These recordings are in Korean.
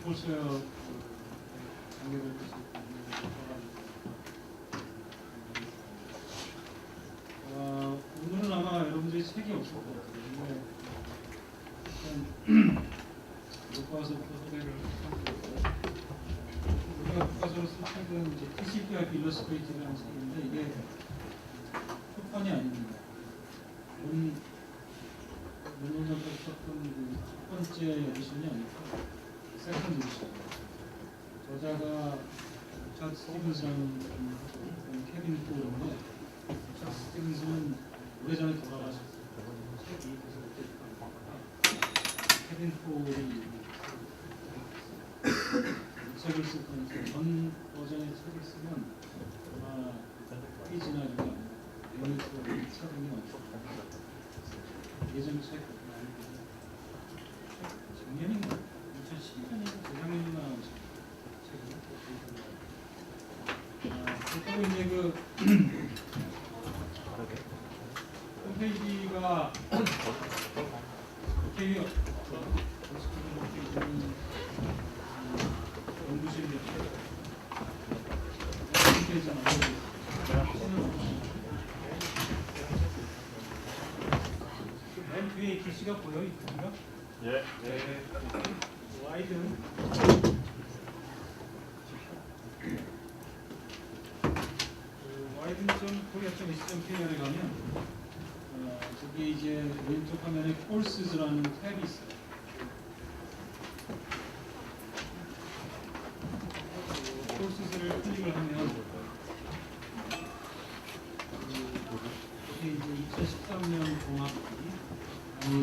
보셔야 관계될 것이 오늘은 아마 여러분들이 책이 없을 것 같아요. 일단 교과서부터 소개를 하고 우리가 교과서로 쓸 책은 이제 TCP/IP 일러스트레이트라는 책인데 이게 초판이 아닙니다. 몇년 전까지 썼던 그 첫 번째 에디션이 아니고 세컨드 에디션. 저자가 차 스티븐스라는 케빈 포인데 차 스티븐스는 오래전에 돌아가셨어요. 책이 그래서 그때 케빈 포인이 책을 쓸 건데 전 버전의 책을 쓰면 아마 페이지나 이런 게 아니라 내용이 차등이 없고 예전 책 작년인가 2012년인가 재작년인가 나온 책이에요. 그리고 이제 그 홈페이지가 국회의원 연구실 홈페이지 맨 뒤에 이 글씨가 보여? 이 글씨가? 예. 네. 와이드 와이드.korea.ac.kr에 가면 저기 이제 왼쪽 화면에 콜스즈라는 탭이 있어요. 콜스즈를 클릭을 하면 이게 이제 2013년 공학기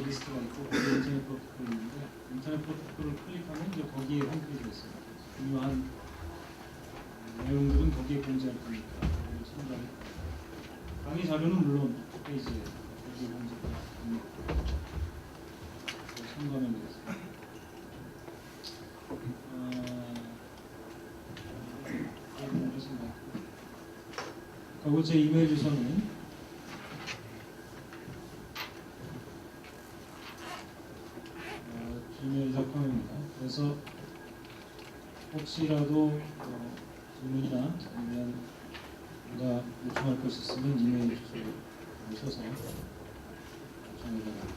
리스트가 있고 인터넷 프로토콜이 있는데 인터넷 프로토콜을 클릭하면 이제 거기에 홈페이지가 있습니다. 중요한 내용들은 거기에 공지할 거니까 참고하면 강의 자료는 물론 페이지에 거기에 공지합니다. 참고하면 되겠습니다. 그리고 제 이메일 주소는 gmail.com입니다. 그래서 혹시라도 질문이나 아니면 우리가 요청할 것이 있으면 이메일 주소를 써서 요청해달라고.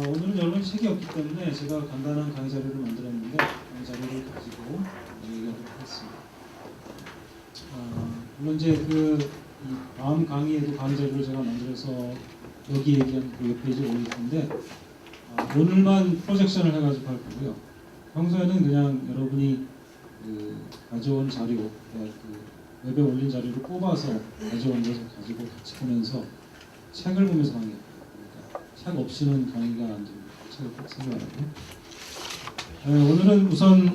오늘은 여러분 책이 없기 때문에 제가 간단한 강의 자료를 만들었는데 강의 자료를 가지고 얘기하도록 하겠습니다. 물론 이제 그 다음 강의에도 강의 자료를 제가 만들어서 여기 얘기한 그 웹페이지에 올릴 텐데 오늘만 프로젝션을 해가지고 할 거고요. 평소에는 그냥 여러분이 그 가져온 자료, 그 웹에 올린 자료를 뽑아서 가져온 것을 가지고 같이 보면서 책을 보면서 강의합니다. 그러니까 책 없이는 강의가 안 됩니다. 책을 꼭 생각하고. 오늘은 우선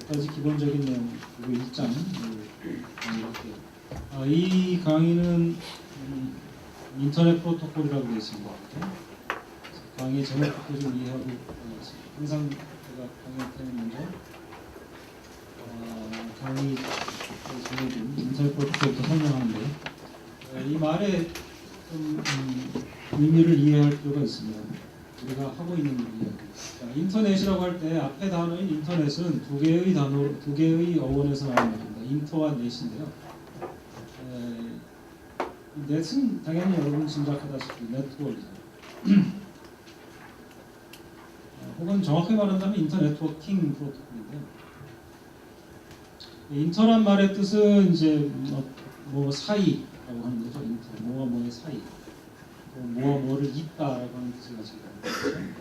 여기까지 기본적인 내용 그리고 1장 강의할게요. 이 강의는 인터넷 프로토콜이라고 되어 있습니다. 강의 제목부터 좀 이해하고 항상 제가 강의할 때는 먼저 강의 제목은 인터넷 프로토콜부터 설명하는데 이 말에 좀 의미를 이해할 필요가 있습니다. 우리가 하고 있는 이야기. 인터넷이라고 할 때 앞에 단어인 인터넷은 두 개의 어원에서 나온 말입니다. 인터와 넷인데요. 넷은 당연히 여러분 짐작하다시피 네트워크이죠. 혹은 정확하게 말한다면 인터네트워킹 프로토콜인데요. 인터란 말의 뜻은 이제 뭐 사이라고 하는 거죠. 인터, 뭐와 뭐의 사이. 뭐와 뭐를 잇다라고 하는 뜻을 가지고 있습니다.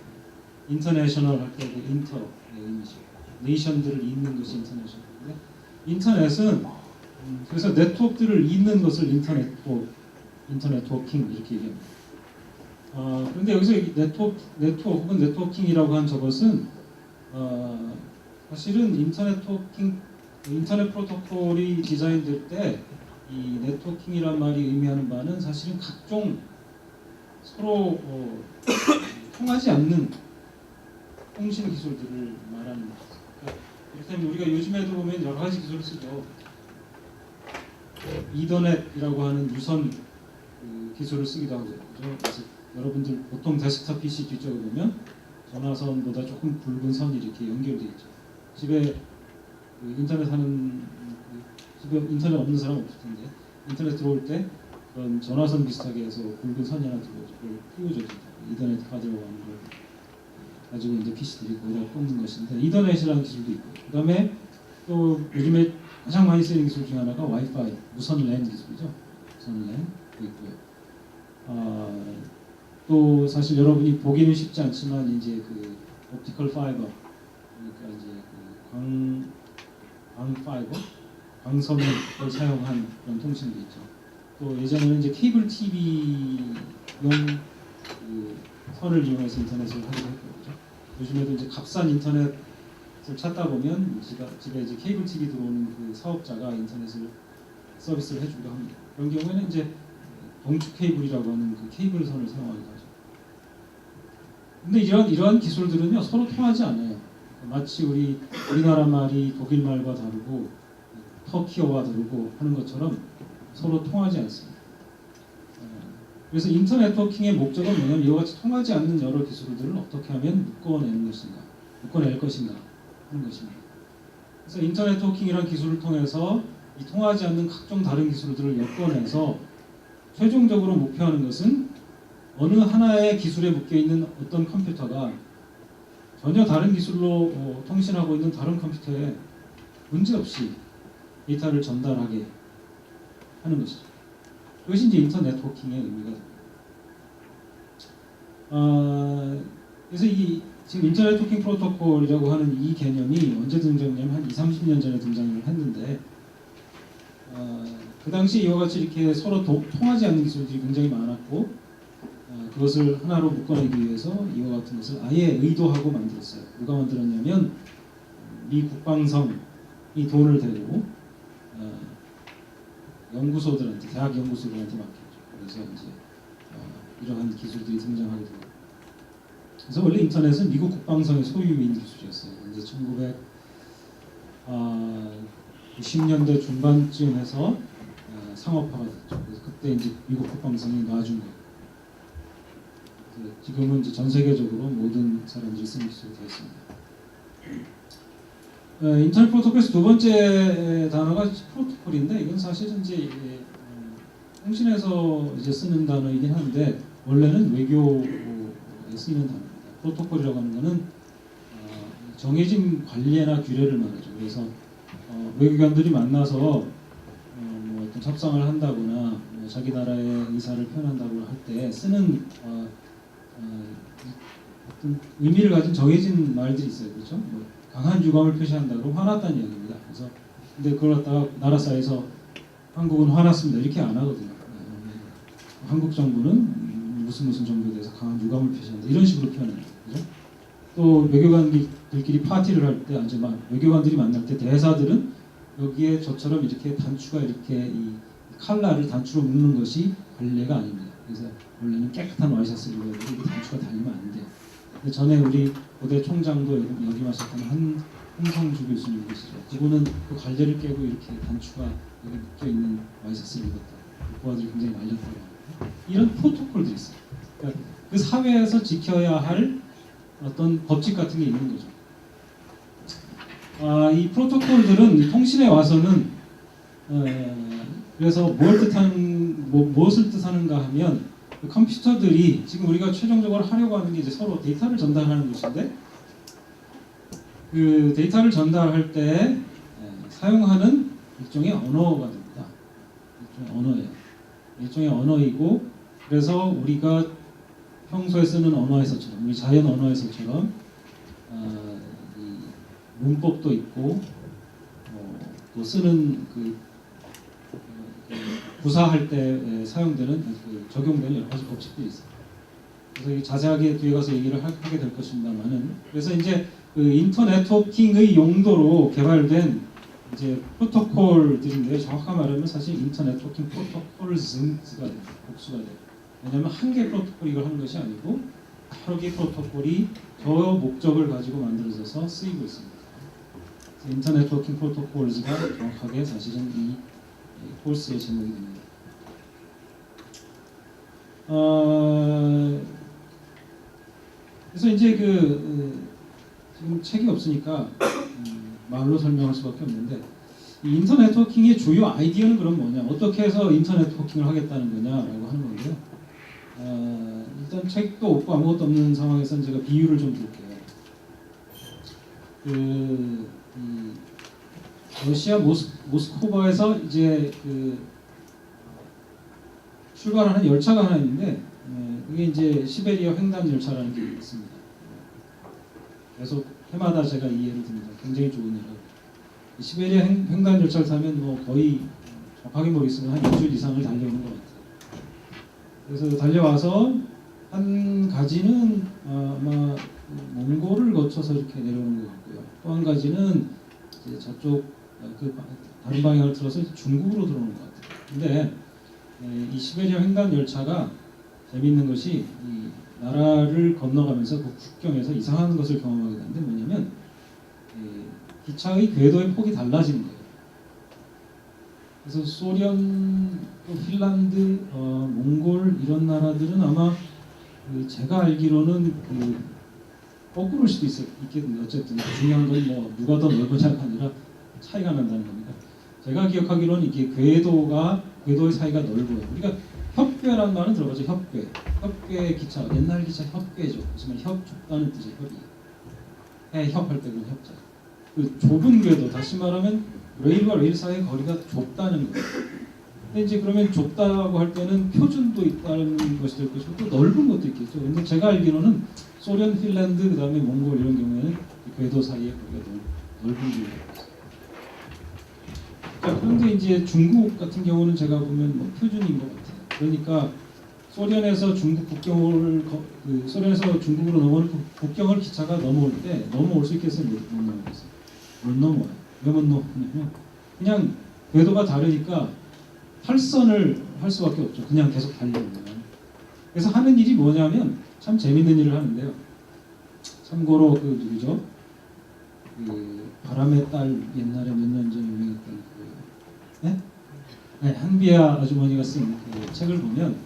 인터내셔널 할 때 인터의 의미죠. 네이션들을 잇는 것이 인터내셔널인데 인터넷은 그래서 네트워크들을 잇는 것을 인터네트워킹 이렇게 얘기합니다. 그런데 여기서 네트워크 혹은 네트워킹이라고 한 저것은 사실은 인터넷 프로토콜이 디자인될 때 이 네트워킹이란 말이 의미하는 바는 사실은 각종 서로 통하지 않는 통신 기술들을 말하는 것입니다. 그렇다면 우리가 요즘에도 보면 여러 가지 기술을 쓰죠. 이더넷이라고 하는 무선 기술을 쓰기도 하고 그래서 여러분들 보통 데스크탑 PC 뒤쪽에 보면 전화선보다 조금 굵은 선이 이렇게 연결되어 있죠. 집에 그 인터넷 하는 집에 인터넷 없는 사람 없을 텐데 인터넷 들어올 때 그런 전화선 비슷하게 해서 굵은 선이 하나 들어오죠. 그걸 띄워줘요. 이더넷 카드라고 하는 걸 가지고 이제 PC들이 거기다 꽂는 것인데 이더넷이라는 기술도 있고 그다음에 또 요즘에 가장 많이 쓰이는 기술 중에 하나가 와이파이 무선 랜 기술이죠. 무선 랜도 있고요. 또 사실 여러분이 보기는 쉽지 않지만 이제 그 옵티컬 파이버 그러니까 이제 그 광 파이버 광선을 사용한 그런 통신도 있죠. 또 예전에는 이제 케이블 TV용 그 선을 이용해서 인터넷을 하기도 했고 그렇죠. 요즘에도 이제 값싼 인터넷을 찾다 보면 집에 이제 케이블 TV 들어오는 그 사업자가 인터넷을 서비스를 해주기도 합니다. 그런 경우에는 이제 동축 케이블이라고 하는 그 케이블 선을 사용하기도 하죠. 근데 이러한 기술들은요 서로 통하지 않아요. 마치 우리나라 말이 독일 말과 다르고 터키어와 다르고 하는 것처럼 서로 통하지 않습니다. 그래서 인터넷 네트워킹의 목적은 뭐냐면 이와 같이 통하지 않는 여러 기술들을 어떻게 하면 묶어낼 것인가 하는 것입니다. 그래서 인터넷 네트워킹이라는 기술을 통해서 이 통하지 않는 각종 다른 기술들을 엮어내서 최종적으로 목표하는 것은 어느 하나의 기술에 묶여있는 어떤 컴퓨터가 전혀 다른 기술로 통신하고 있는 다른 컴퓨터에 문제없이 데이터를 전달하게 하는 것이죠. 그것이 이제 인터넷 네트워킹의 의미가 됩니다. 그래서 지금 인터넷 네트워킹 프로토콜이라고 하는 이 개념이 언제 등장했냐면 한 20-30년 전에 등장을 했는데 그 당시 이와 같이 이렇게 서로 통하지 않는 기술들이 굉장히 많았고 그것을 하나로 묶어내기 위해서 이와 같은 것을 아예 의도하고 만들었어요. 누가 만들었냐면 미 국방성이 돈을 대고 연구소들한테 대학 연구소들한테 맡겼죠. 그래서 이제 이러한 기술들이 등장하게 되고 그래서 원래 인터넷은 미국 국방성의 소유인 기술이었어요. 이제 1990년대 중반쯤 해서 상업화가 됐죠. 그래서 그때 이제 미국 국방성이 놔준 거예요. 지금은 이제 전 세계적으로 모든 사람들이 쓰는 기술이 되었습니다. 인터넷 프로토콜에서 두 번째 단어가 프로토콜인데 이건 사실은 이제 통신에서 이제 쓰는 단어이긴 한데 원래는 외교에 쓰이는 단어입니다. 프로토콜이라고 하는 것은 정해진 관례나 규례를 말하죠. 그래서 외교관들이 만나서 뭐 어떤 협상을 한다거나 뭐 자기 나라의 의사를 표현한다거나 할 때 쓰는 어떤 의미를 가진 정해진 말들이 있어요. 그렇죠? 뭐 강한 유감을 표시한다고 화났다는 이야기입니다. 그래서 근데 그걸 갖다가 나라 사이에서 한국은 화났습니다. 이렇게 안 하거든요. 한국 정부는 무슨 정부에 대해서 강한 유감을 표시한다. 이런 식으로 표현합니다. 그죠? 또 외교관들끼리 파티를 할 때, 외교관들이 만날 때 대사들은 여기에 저처럼 이렇게 단추가 이렇게 이 칼날을 단추로 묶는 것이 관례가 아닙니다. 그래서 원래는 깨끗한 와이셔츠를 입어야 되고 단추가 달리면 안 돼요. 근데 전에 우리 고대 총장도 역임하셨던 홍성주 교수님 계시죠. 그분은 그 관례를 깨고 이렇게 단추가 여기 묶여 있는 와이셔츠를 입었다. 부하들이 굉장히 말렸다고 합니다. 이런 프로토콜들이 있어요. 그러니까 그 사회에서 지켜야 할 어떤 법칙 같은 게 있는 거죠. 이 프로토콜들은 통신에 와서는 그래서 무엇을 뜻하는가 하면 그 컴퓨터들이 지금 우리가 최종적으로 하려고 하는 게 이제 서로 데이터를 전달하는 것인데 그 데이터를 전달할 때 사용하는 일종의 언어가 됩니다. 일종의 언어예요. 일종의 언어이고 그래서 우리가 평소에 쓰는 언어에서처럼 우리 자연 언어에서처럼 이 문법도 있고 또 쓰는 구사할 때 사용되는 적용되는 여러 가지 법칙들이 있어요. 그래서 자세하게 뒤에 가서 얘기를 하게 될 것입니다만은 그래서 이제 그 인터넷 네트워킹의 용도로 개발된 이제 프로토콜들인데 정확하게 말하면 사실 인터넷 네트워킹 프로토콜즈가 돼요. 복수가 돼요. 왜냐하면 한 개 프로토콜 이걸 하는 것이 아니고 여러 개 프로토콜이 저 목적을 가지고 만들어져서 쓰이고 있습니다. 인터넷 네트워킹 프로토콜즈가 정확하게 사실은 이 코र्스의 제목이 됩니다. 그래서 이제 지금 책이 없으니까 말로 설명할 수밖에 없는데 이 인터넷 네트워킹의 주요 아이디어는 그럼 뭐냐? 어떻게 해서 인터넷 네트워킹을 하겠다는 거냐라고 하는 건데요. 일단 책도 없고 아무것도 없는 상황에서는 제가 비유를 좀 드릴게요. 러시아 모스크바에서 이제 출발하는 열차가 하나 있는데 그게 이제 시베리아 횡단 열차라는 게 있습니다. 계속 해마다 제가 이 예를 듭니다. 굉장히 좋은 예로 시베리아 횡단 열차를 타면 뭐 거의 정확하게 모르겠으면 한 일주일 이상을 달려오는 것 같아요. 그래서 달려와서 한 가지는 아마 몽골을 거쳐서 이렇게 내려오는 것 같고요. 또 한 가지는 이제 저쪽 다른 방향을 틀어서 중국으로 들어오는 것 같아요. 근데 이 시베리아 횡단 열차가 재미있는 것이 이 나라를 건너가면서 그 국경에서 이상한 것을 경험하게 되는데 뭐냐면 기차의 궤도의 폭이 달라지는 거예요. 그래서 소련, 또 핀란드, 몽골 이런 나라들은 아마 제가 알기로는 거꾸로일 수도 있겠는데 어쨌든 중요한 건 뭐 누가 더 넓으냐가 아니라 차이가 난다는 겁니다. 제가 기억하기로는 이게 궤도의 사이가 넓어요. 우리가 협궤라는 말은 들어봤죠. 협궤 기차, 옛날 기차 협궤죠. 하지만 협 좁다는 뜻의 협이. 협할 때 그런 협자. 그 좁은 궤도, 다시 말하면 레일과 레일 사이의 거리가 좁다는 거예요. 근데 이제 그러면 좁다고 할 때는 표준도 있다는 것이 될 것이고 또 넓은 것도 있겠죠. 근데 제가 알기로는 소련, 핀란드, 그 다음에 몽골 이런 경우에는 궤도 사이의 거리가 넓은 궤도가 있어요. 자, 그런데 이제 중국 같은 경우는 제가 보면 뭐 표준인 것 같아요. 그러니까 소련에서 소련에서 중국으로 넘어오는 국경을 기차가 넘어올 때 넘어올 수 있겠어요? 못 넘어오겠어요? 못 넘어와요. 왜 못 넘어오냐면 그냥 궤도가 다르니까 탈선을 할 수밖에 없죠. 그냥 계속 달리는 거예요. 그래서 하는 일이 뭐냐면 참 재밌는 일을 하는데요. 참고로 누구죠? 바람의 딸 옛날에 몇 년 전에 유명했던 네, 한비아 아주머니가 쓴 책을 보면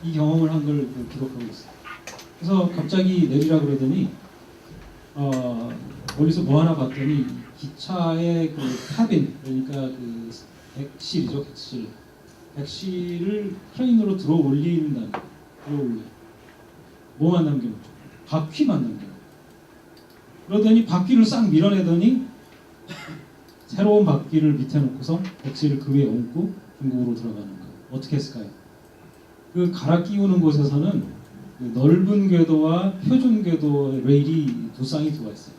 이 경험을 한 걸 기록하고 있어요. 그래서 갑자기 내리라 그러더니 멀리서 뭐 하나 봤더니 기차의 카빈, 그러니까 객실이죠, 객실. 객실을 크레인으로 들어 올린다는 거예요. 들어 올려. 뭐만 남겨놓죠? 바퀴만 남겨놓죠. 그러더니 바퀴를 싹 밀어내더니 새로운 바퀴를 밑에 놓고서 객실을 그 위에 얹고 중국으로 들어가는 거예요. 어떻게 했을까요? 갈아 끼우는 곳에서는 넓은 궤도와 표준 궤도의 레일이 두 쌍이 들어와 있어요.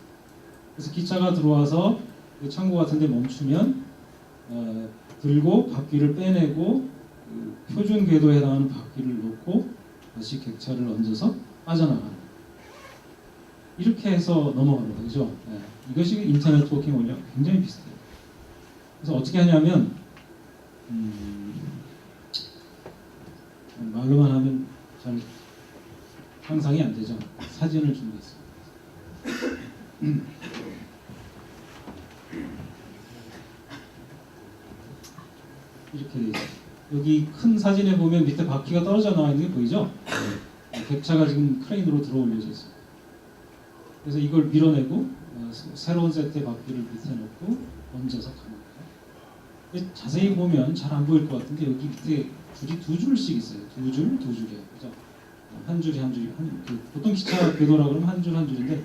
그래서 기차가 들어와서 창고 같은 데 멈추면 들고 바퀴를 빼내고 표준 궤도에 해당하는 바퀴를 놓고 다시 객차를 얹어서 빠져나가는 거예요. 이렇게 해서 넘어가는 거죠. 네. 이것이 인터넷 네트워킹 원리와 굉장히 비슷해요. 그래서 어떻게 하냐면 말로만 하면 잘 상상이 안 되죠. 사진을 준비했습니다. 이렇게 돼 있어요. 여기 큰 사진에 보면 밑에 바퀴가 떨어져 나와 있는 게 보이죠? 객차가 지금 크레인으로 들어 올려져 있어요. 그래서 이걸 밀어내고 새로운 세트의 바퀴를 밑에 놓고 얹어서 가는 거예요. 자세히 보면 잘 안 보일 것 같은데 여기 밑에 줄이 두 줄씩 있어요. 두 줄이에요. 그죠? 한 줄이 보통 기차 궤도라 그러면 한 줄 한 줄인데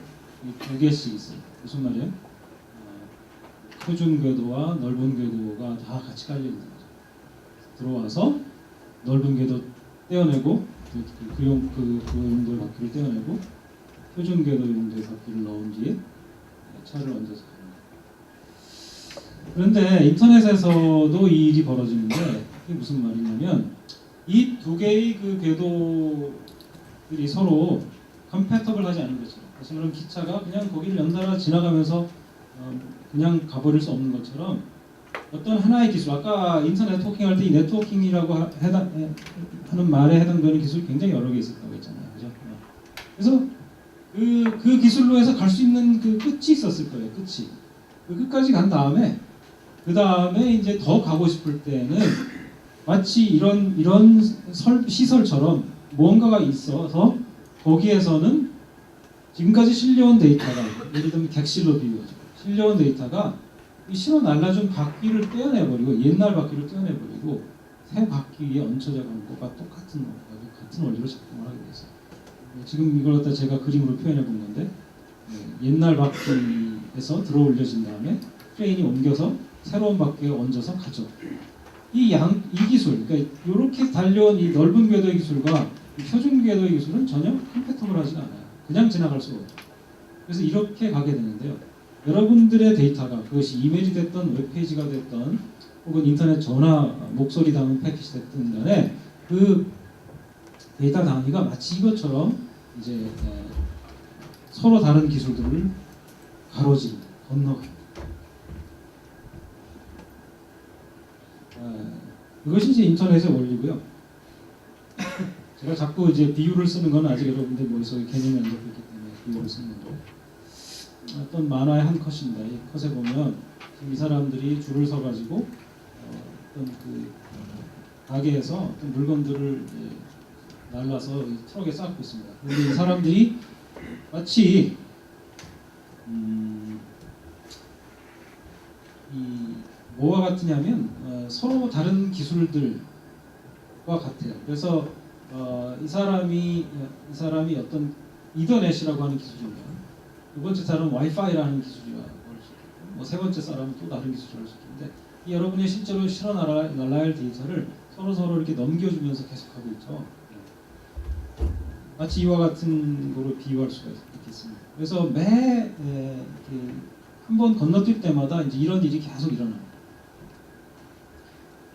두 개씩 있어요. 무슨 말이에요? 표준 궤도와 넓은 궤도가 다 같이 깔려 있는 거죠. 들어와서 넓은 궤도 떼어내고 그 용도의 바퀴를 떼어내고 표준 궤도 용도의 바퀴를 넣은 뒤에 차를 얹어서 가는 거예요. 그런데 인터넷에서도 이 일이 벌어지는데 그게 무슨 말이냐면 이 두 개의 궤도들이 서로 컴패터블하지 않은 것처럼, 그래서 그런 기차가 그냥 거기를 연달아 지나가면서 그냥 가버릴 수 없는 것처럼 어떤 하나의 기술, 아까 인터넷 네트워킹 할 때 이 네트워킹이라고 하는 말에 해당되는 기술이 굉장히 여러 개 있었다고 했잖아요. 그죠? 그래서 그 기술로 해서 갈 수 있는 끝이 있었을 거예요. 끝이. 그 끝까지 간 다음에 그 다음에 이제 더 가고 싶을 때는 마치 이런 시설처럼 무언가가 있어서 거기에서는 지금까지 실려온 데이터가 예를 들면 객실로 비유하죠. 실려온 데이터가 이 실어 날라준 바퀴를 떼어내버리고 옛날 바퀴를 떼어내버리고 새 바퀴 위에 얹혀져 가는 것과 같은 원리로 작동을 하게 돼서 지금 이걸 갖다 제가 그림으로 표현해 본 건데 옛날 바퀴에서 들어 올려진 다음에 크레인이 옮겨서 새로운 바퀴에 얹어서 가죠. 이 기술, 그러니까 이렇게 달려온 이 넓은 궤도의 기술과 이 표준 궤도의 기술은 전혀 컴패터블하지 않아요. 그냥 지나갈 수가 없죠. 그래서 이렇게 가게 되는데요. 여러분들의 데이터가 그것이 이메일이 됐던 웹페이지가 됐던 혹은 인터넷 전화 목소리 담은 패키지 됐든 간에 그 데이터 단위가 마치 이것처럼 이제 서로 다른 기술들을 가로지르 건너갑니다. 그것이 이제 인터넷의 원리고요. 제가 자꾸 이제 비유를 쓰는 건 아직 여러분들 머릿속에 개념이 안 잡혔기 때문에 비유를 쓰는 건데 어떤 만화의 한 컷입니다. 이 컷에 보면 이 사람들이 줄을 서가지고 어떤 그 가게에서 어떤 물건들을 날라서 트럭에 쌓고 있습니다. 그런데 이 사람들이 마치 이 뭐와 같으냐면 서로 다른 기술들과 같아요. 그래서 이 사람이 어떤 이더넷이라고 하는 기술입니다. 두 번째 사람은 와이파이라는 기술이라고 할 수 있고, 뭐 세 번째 사람은 또 다른 기술을 할 수 있는데 이 여러분이 실제로 실어 날라야 할 데이터를 서로 이렇게 넘겨주면서 계속하고 있죠. 마치 이와 같은 거로 비유할 수가 있겠습니다. 그래서 매 한 번 건너뛸 때마다 이제 이런 일이 계속 일어납니다.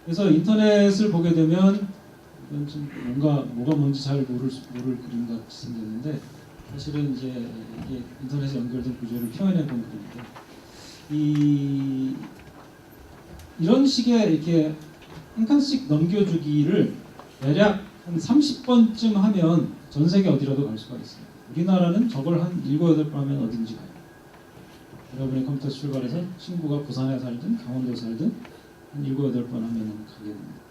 그래서 인터넷을 보게 되면 이건 좀 뭐가 뭔지 잘 모를 그림 같이 생겼는데 사실은 이제 이게 인터넷에 연결된 구조를 표현해 본 그림인데 이런 식의 이렇게 한 칸씩 넘겨주기를 대략 한 30번쯤 하면 전 세계 어디라도 갈 수가 있어요. 우리나라는 저걸 한 7, 8번 하면 어딘지 가요. 여러분의 컴퓨터 출발해서 친구가 부산에 살든 강원도에 살든 한 7, 8번 하면 가게 됩니다.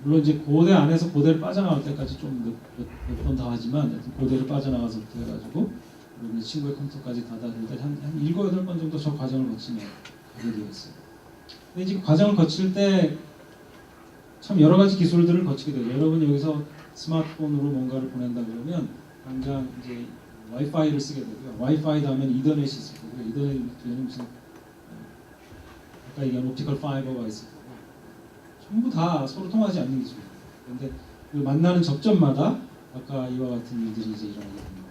물론 이제 고대 안에서 고대를 빠져나갈 때까지 좀 몇 번 더 하지만 고대를 빠져나가서부터 해가지고 여러분의 친구의 컴퓨터까지 닫아줄 때 한 7, 8번 정도 저 과정을 거치면 가게 되었어요. 근데 이제 그 과정을 거칠 때 참 여러 가지 기술들을 거치게 돼요. 여러분이 여기서 스마트폰으로 뭔가를 보낸다 그러면 당장 이제 와이파이를 쓰게 되고요. 와이파이 다음엔 이더넷이 있을 거고요. 이더넷 뒤에는 무슨 아까 얘기한 옵티컬 파이버가 있을 거고 전부 다 서로 통하지 않는 기술이에요. 그런데 그 만나는 접점마다 아까 이와 같은 일들이 이제 일어나게 됩니다.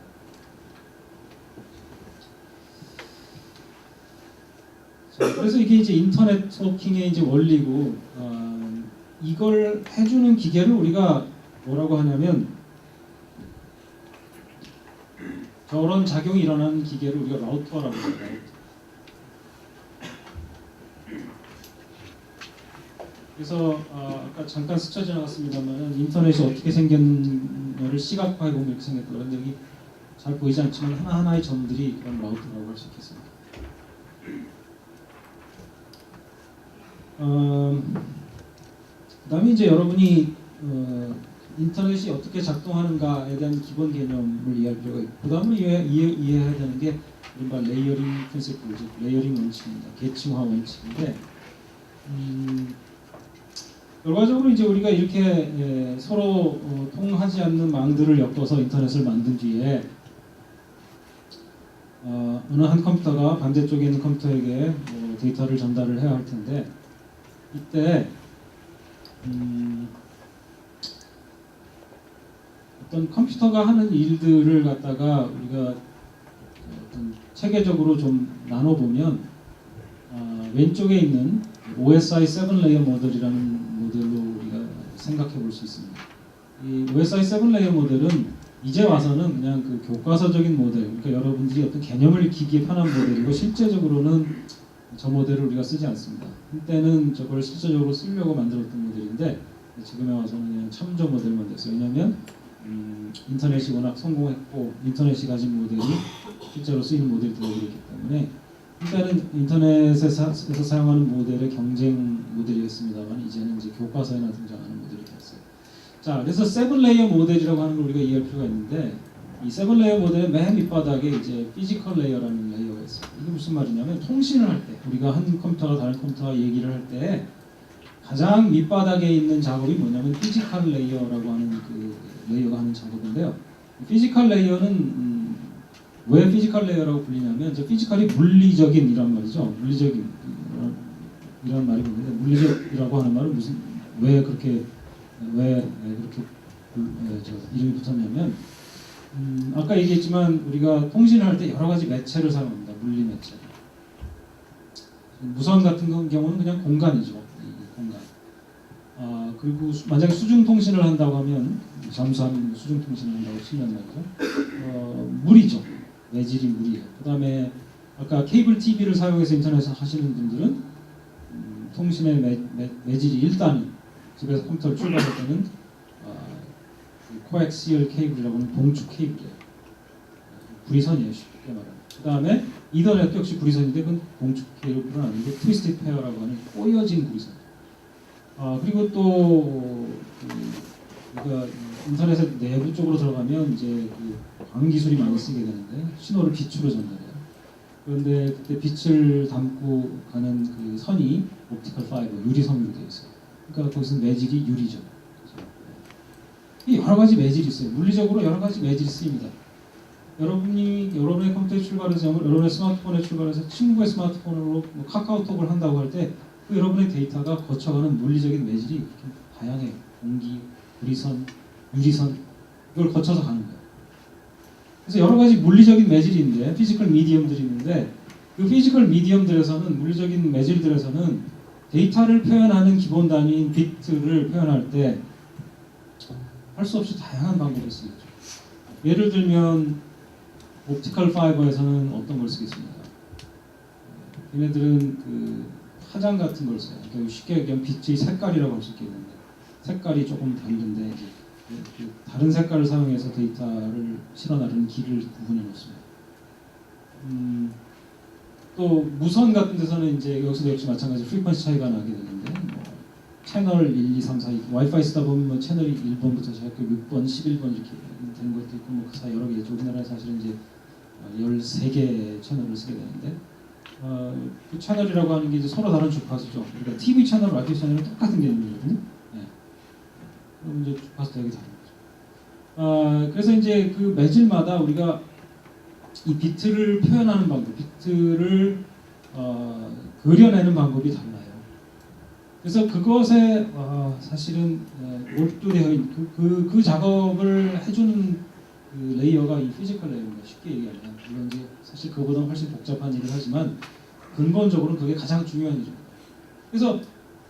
자, 그래서 이게 이제 인터넷 토킹의 이제 원리고 이걸 해주는 기계를 우리가 뭐라고 하냐면 저런 작용이 일어나는 기계를 우리가 라우터라고 해요. 그래서 아까 잠깐 스쳐 지나갔습니다만 인터넷이 어떻게 생겼냐를 시각화해 보면 이렇게 생겼다. 그런데 여기 잘 보이지 않지만 하나하나의 점들이 그런 라우터라고 할 수 있겠습니다. 그다음에 이제 여러분이 인터넷이 어떻게 작동하는가에 대한 기본 개념을 이해할 필요가 있고, 그 다음으로 이해해야 되는 게 이른바 레이어링 프린시플, 즉 레이어링 원칙입니다. 계층화 원칙인데, 결과적으로 이제 우리가 이렇게 서로 통하지 않는 망들을 엮어서 인터넷을 만든 뒤에 어느 한 컴퓨터가 반대쪽에 있는 컴퓨터에게 데이터를 전달을 해야 할 텐데, 이때 어떤 컴퓨터가 하는 일들을 갖다가 우리가 어떤 체계적으로 좀 나눠보면 왼쪽에 있는 OSI 7레이어 모델이라는 모델로 우리가 생각해 볼 수 있습니다. 이 OSI 7레이어 모델은 이제 와서는 그냥 그 교과서적인 모델, 그러니까 여러분들이 어떤 개념을 익히기에 편한 모델이고 실제적으로는 저 모델을 우리가 쓰지 않습니다. 한때는 저걸 실제적으로 쓰려고 만들었던 모델인데 지금에 와서는 그냥 참조 모델만 됐어요. 왜냐하면 인터넷이 워낙 성공했고 인터넷이 가진 모델이 실제로 쓰이는 모델이 되어버렸기 때문에 일단은 인터넷에서 사용하는 모델의 경쟁 모델이었습니다만 이제는 이제 교과서에나 등장하는 모델이 됐어요. 자, 그래서 세븐 레이어 모델이라고 하는 걸 우리가 이해할 필요가 있는데 이 세븐 레이어 모델의 맨 밑바닥에 이제 피지컬 레이어라는 레이어가 있어요. 이게 무슨 말이냐면 통신을 할 때 우리가 한 컴퓨터가 다른 컴퓨터와 얘기를 할 때 가장 밑바닥에 있는 작업이 뭐냐면 피지컬 레이어라고 하는 그 레이어가 하는 작업인데요. 피지컬 레이어는 왜 피지컬 레이어라고 불리냐면 저 피지컬이 물리적인 이란 말이죠. 물리적인 이런 말이 있는데 물리적이라고 하는 말은 무슨 왜 그렇게 이름이 붙었냐면 아까 얘기했지만 우리가 통신을 할 때 여러 가지 매체를 사용합니다. 물리 매체. 무선 같은 경우는 그냥 공간이죠. 공간. 그리고 만약에 수중 통신을 한다고 하면 잠수함 수중 통신을 한다고 치면 말이죠. 물이죠. 매질이 물이에요. 그다음에 아까 케이블 TV를 사용해서 인터넷을 하시는 분들은 통신의 매질이 일단 집에서 컴퓨터를 출발할 때는 코엑시얼 케이블이라고 하는 동축 케이블이에요. 구리선이에요. 쉽게 말하면. 그 다음에 이더넷도 역시 구리선인데 그건 동축 케이블은 아니고 트위스티드 페어라고 하는 꼬여진 구리선. 그리고 또 우리가 인터넷의 내부 쪽으로 들어가면 이제 그 광기술이 많이 쓰게 되는데 신호를 빛으로 전달해요. 그런데 그때 빛을 담고 가는 그 선이 옵티컬 파이버 유리섬유로 되어 있어요. 그러니까 거기서 매질이 유리죠. 여러 가지 매질이 있어요. 물리적으로 여러 가지 매질이 쓰입니다. 여러분의 컴퓨터에 출발해서 여러분의 스마트폰에 출발해서 친구의 스마트폰으로 뭐 카카오톡을 한다고 할 때 그 여러분의 데이터가 거쳐가는 물리적인 매질이 다양해요. 공기, 구리선, 유리선 이걸 거쳐서 가는 거예요. 그래서 여러 가지 물리적인 매질이 있는데 피지컬 미디엄들이 있는데 그 피지컬 미디엄들에서는 물리적인 매질들에서는 데이터를 표현하는 기본 단위인 비트를 표현할 때 할 수 없이 다양한 방법을 쓰겠죠. 예를 들면 옵티컬 파이버에서는 어떤 걸 쓰겠습니까? 얘네들은 그 화장 같은 걸 써요. 그러니까 쉽게 얘기하면 빛의 색깔이라고 할 수 있겠는데 색깔이 조금 다른데 이제 그 다른 색깔을 사용해서 데이터를 실어나르는 길을 구분해 놓습니다. 또 무선 같은 데서는 이제 여기서도 역시 마찬가지 프리퀀시 차이가 나게 되는데 뭐 채널 1, 2, 3, 4 와이파이 쓰다 보면 뭐 채널이 1번부터 시작해 6번, 11번 이렇게 되는 것도 있고 뭐 그 사이 여러 개 있죠. 우리나라에 사실은 이제 13개의 채널을 쓰게 되는데 그 채널이라고 하는 게 이제 서로 다른 주파수죠. 그러니까 TV 채널, 라디오 채널은 똑같은 개념이거든요. 네. 그럼 이제 주파수 되게 다른 거죠. 그래서 이제 그 매질마다 우리가 이 비트를 표현하는 방법, 비트를 그려내는 방법이 달라요. 그래서 그것에 사실은 몰두되어 있는 그 작업을 해주는 그 레이어가 이 피지컬 레이어입니다. 쉽게 얘기하면 물론 이제 사실 그보다 훨씬 복잡한 일을 하지만 근본적으로 그게 가장 중요한 일입니다. 그래서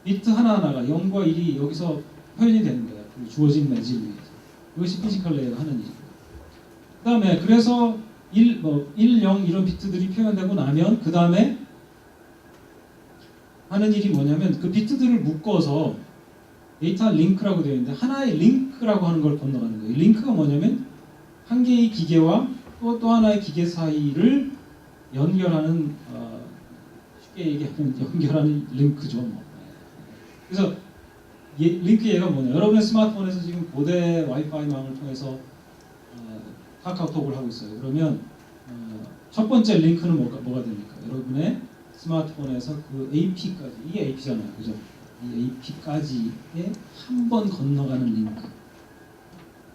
비트 하나하나가 0과 1이 여기서 표현이 되는 거예요. 그 주어진 매질 위에서. 그것이 피지컬 레이어가 하는 일입니다. 그 다음에 그래서 1, 0 이런 비트들이 표현되고 나면 그 다음에 하는 일이 뭐냐면 그 비트들을 묶어서 데이터 링크라고 되어 있는데 하나의 링크라고 하는 걸 건너가는 거예요. 링크가 뭐냐면 한 개의 기계와 또 하나의 기계 사이를 연결하는 쉽게 얘기하면 연결하는 링크죠. 뭐. 그래서 링크 얘가 뭐냐? 여러분의 스마트폰에서 지금 고대 와이파이망을 통해서 카카오톡을 하고 있어요. 그러면 첫 번째 링크는 뭐가 됩니까? 여러분의 스마트폰에서 그 AP까지, 이게 AP잖아요, 그죠? 이 AP까지에 한 번 건너가는 링크가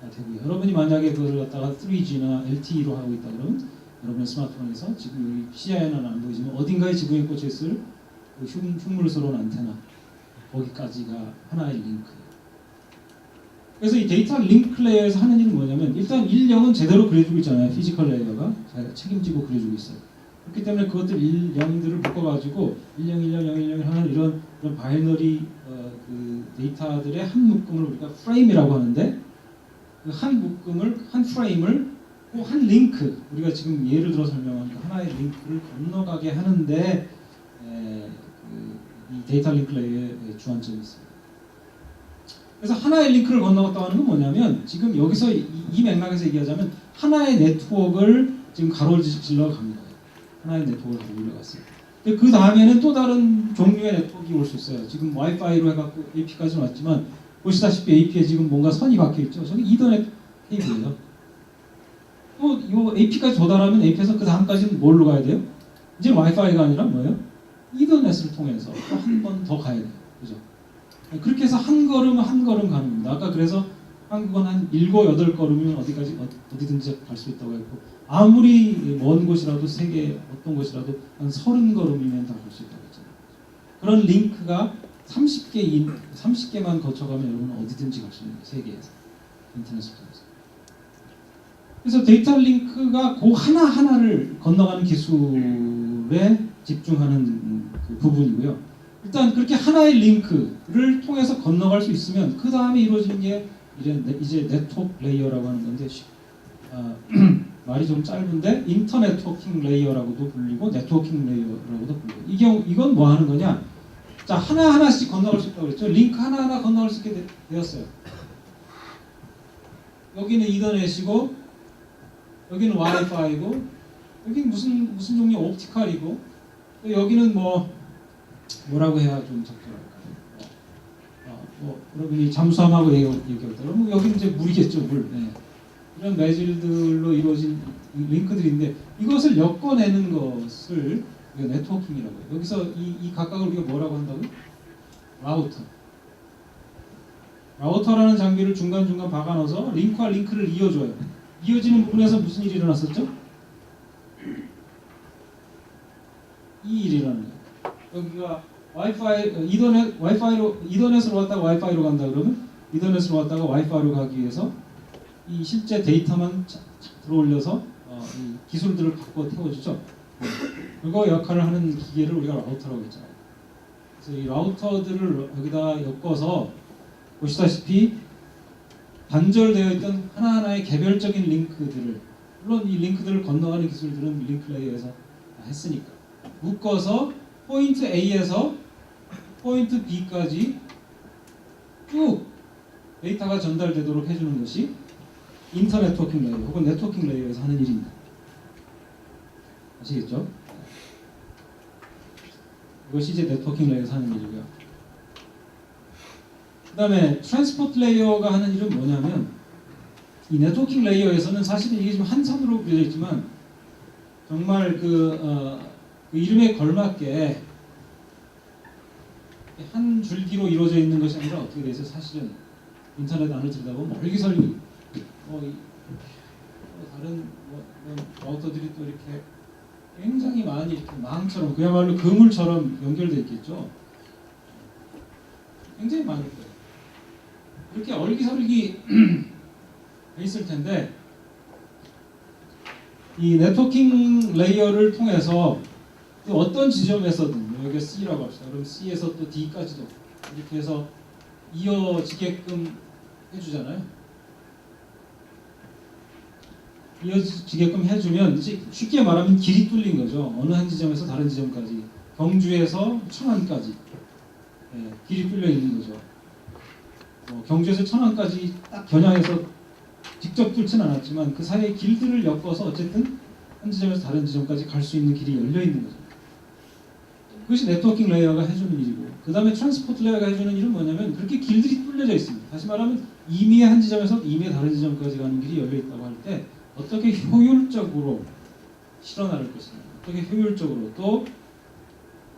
되고요. 여러분이 만약에 그걸 갖다가 3G나 LTE로 하고 있다 그러면 여러분의 스마트폰에서 지금 CI는 안 보이지만 어딘가에 지붕에 꽂혀 있을 그 흉물스러운 안테나 거기까지가 하나의 링크예요. 그래서 이 데이터 링크 레이어에서 하는 일은 뭐냐면 일단 1, 0은 제대로 그려주고 있잖아요. 피지컬 레이어가 책임지고 그려주고 있어요. 그렇기 때문에 그것들 1, 0들을 묶어가지고 1, 0, 1, 0, 0, 1, 0 하는 이런 바이너리 그 데이터들의 한 묶음을 우리가 프레임이라고 하는데 그 한 묶음을, 한 프레임을 꼭 한 링크, 우리가 지금 예를 들어 설명한 그 하나의 링크를 건너가게 하는데 이 데이터 링크 레이어의 주안점이 있습니다. 그래서 하나의 링크를 건너갔다고 하는 건 뭐냐면 지금 여기서 이 맥락에서 얘기하자면 하나의 네트워크를 지금 가로질러 갑니다. 하나의 네트워크를 가로질러 갔어요. 근데 그 다음에는 또 다른 종류의 네트워크가 올 수 있어요. 지금 와이파이로 해갖고 AP까지는 왔지만 보시다시피 AP에 지금 뭔가 선이 박혀 있죠. 저게 이더넷 케이블이에요. 또 이 AP까지 도달하면 AP에서 그 다음까지는 뭘로 가야 돼요? 이제 와이파이가 아니라 뭐예요? 이더넷을 통해서 또 한 번 더 가야 돼요. 그죠? 그렇게 해서 한 걸음 한 걸음 가는 겁니다. 아까 그래서 한국은 한 7, 8걸음이면 어디든지 갈 수 있다고 했고, 아무리 먼 곳이라도 세계 어떤 곳이라도 한 30걸음이면 다 갈 수 있다고 했잖아요. 그런 링크가 30개만 거쳐가면 여러분은 어디든지 갈 수 있는 거예요. 세계에서. 인터넷을 통해서. 그래서 데이터 링크가 그 하나하나를 건너가는 기술에 집중하는 그 부분이고요. 일단 그렇게 하나의 링크를 통해서 건너갈 수 있으면 그 다음에 이루어지는 게 이제 네트워크 레이어라고 하는 건데, 말이 좀 짧은데 인터네트워킹 레이어라고도 불리고 네트워킹 레이어라고도 불리고, 이건 뭐 하는 거냐? 자, 하나하나씩 건너갈 수 있다고 그랬죠. 링크 하나하나 건너갈 수 있게 되었어요. 여기는 이더넷이고, 여기는 와이파이고, 여기는 무슨 종류 옵티컬이고, 또 여기는 뭐라고 해야 좀 적절할까요? 여러분이 잠수함하고 얘기할 때, 그러면 여기는 이제 물이겠죠, 물. 네. 이런 매질들로 이루어진 링크들인데, 이것을 엮어내는 것을 우리가 네트워킹이라고 해요. 여기서 이 각각을 우리가 뭐라고 한다고요? 라우터라는 장비를 중간중간 박아넣어서 링크와 링크를 이어줘요. 이어지는 부분에서 무슨 일이 일어났었죠? 이 일이 일어나는 거예요. 여기가 이더넷으로 왔다가 와이파이로 간다 그러면, 이더넷으로 왔다가 와이파이로 가기 위해서 이 실제 데이터만 들어올려서 이 기술들을 바꿔 태워주죠. 그거 역할을 하는 기계를 우리가 라우터라고 했잖아요. 그래서 이 라우터들을 여기다 엮어서 보시다시피 단절되어 있던 하나하나의 개별적인 링크들을, 물론 이 링크들을 건너가는 기술들은 링크 레이어에서 했으니까, 묶어서 포인트 A에서 포인트 B까지 쭉 데이터가 전달되도록 해주는 것이 인터 네트워킹 레이어 혹은 네트워킹 레이어에서 하는 일입니다. 아시겠죠? 이것이 이제 네트워킹 레이어에서 하는 일이고요. 그 다음에 트랜스포트 레이어가 하는 일은 뭐냐면, 이 네트워킹 레이어에서는 사실은 이게 지금 한 선으로 그려져 있지만, 정말 그 이름에 걸맞게 한 줄기로 이루어져 있는 것이 아니라 어떻게 돼 있어요? 사실은 인터넷 안을 들여다보면 멀기설기, 다른 라우터들이 또 이렇게 굉장히 많이 이렇게 망처럼, 그야말로 그물처럼 연결되어 있겠죠. 굉장히 많을 거예요. 이렇게 얼기설기 있을 텐데, 이 네트워킹 레이어를 통해서 또 어떤 지점에서든, 여기가 C라고 합시다. 그럼 C에서 또 D까지도 이렇게 해서 이어지게끔 해주잖아요. 이어지게끔 해주면 이제 쉽게 말하면 길이 뚫린 거죠. 어느 한 지점에서 다른 지점까지, 경주에서 천안까지 길이 뚫려 있는 거죠. 경주에서 천안까지 딱 겨냥해서 직접 뚫지는 않았지만 그 사이에 길들을 엮어서 어쨌든 한 지점에서 다른 지점까지 갈 수 있는 길이 열려 있는 거죠. 그것이 네트워킹 레이어가 해주는 일이고, 그 다음에 트랜스포트 레이어가 해주는 일은 뭐냐면, 그렇게 길들이 뚫려져 있습니다. 다시 말하면 이미의 한 지점에서 이미의 다른 지점까지 가는 길이 열려 있다고 할 때 어떻게 효율적으로 실어 나를 것인가, 어떻게 효율적으로 또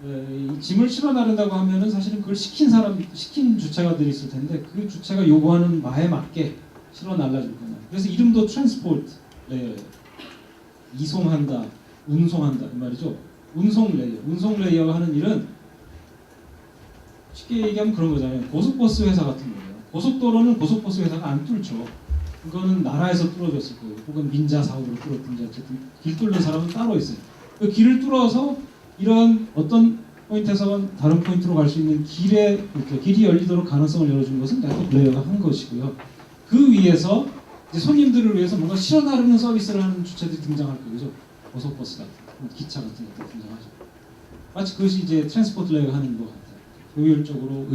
이 짐을 실어 나른다고 하면은 사실은 그걸 시킨 주체가들이 있을 텐데, 그 주체가 요구하는 바에 맞게 실어 날라줄 거냐. 그래서 이름도 트랜스포트 레이어예요. 이송한다, 운송한다 이 말이죠. 운송 레이어가 하는 일은 쉽게 얘기하면 그런 거잖아요. 고속버스 회사 같은 거예요. 고속도로는 고속버스 회사가 안 뚫죠. 그거는 나라에서 뚫어줬을 거예요. 혹은 민자 사업으로 뚫었든지, 어쨌든 길 뚫는 사람은 따로 있어요. 그 길을 뚫어서 이런 어떤 포인트에서 다른 포인트로 갈 수 있는 길이 열리도록 가능성을 열어준 것은 네트워크 레이어가 한 것이고요. 그 위에서 이제 손님들을 위해서 뭔가 실어 나르는 서비스를 하는 주체들이 등장할 거죠. 고속버스 같은, 기차 같은 것들 등장하죠. 마치 그것이 이제 트랜스포트 레이어가 하는 것 같아요. 효율적으로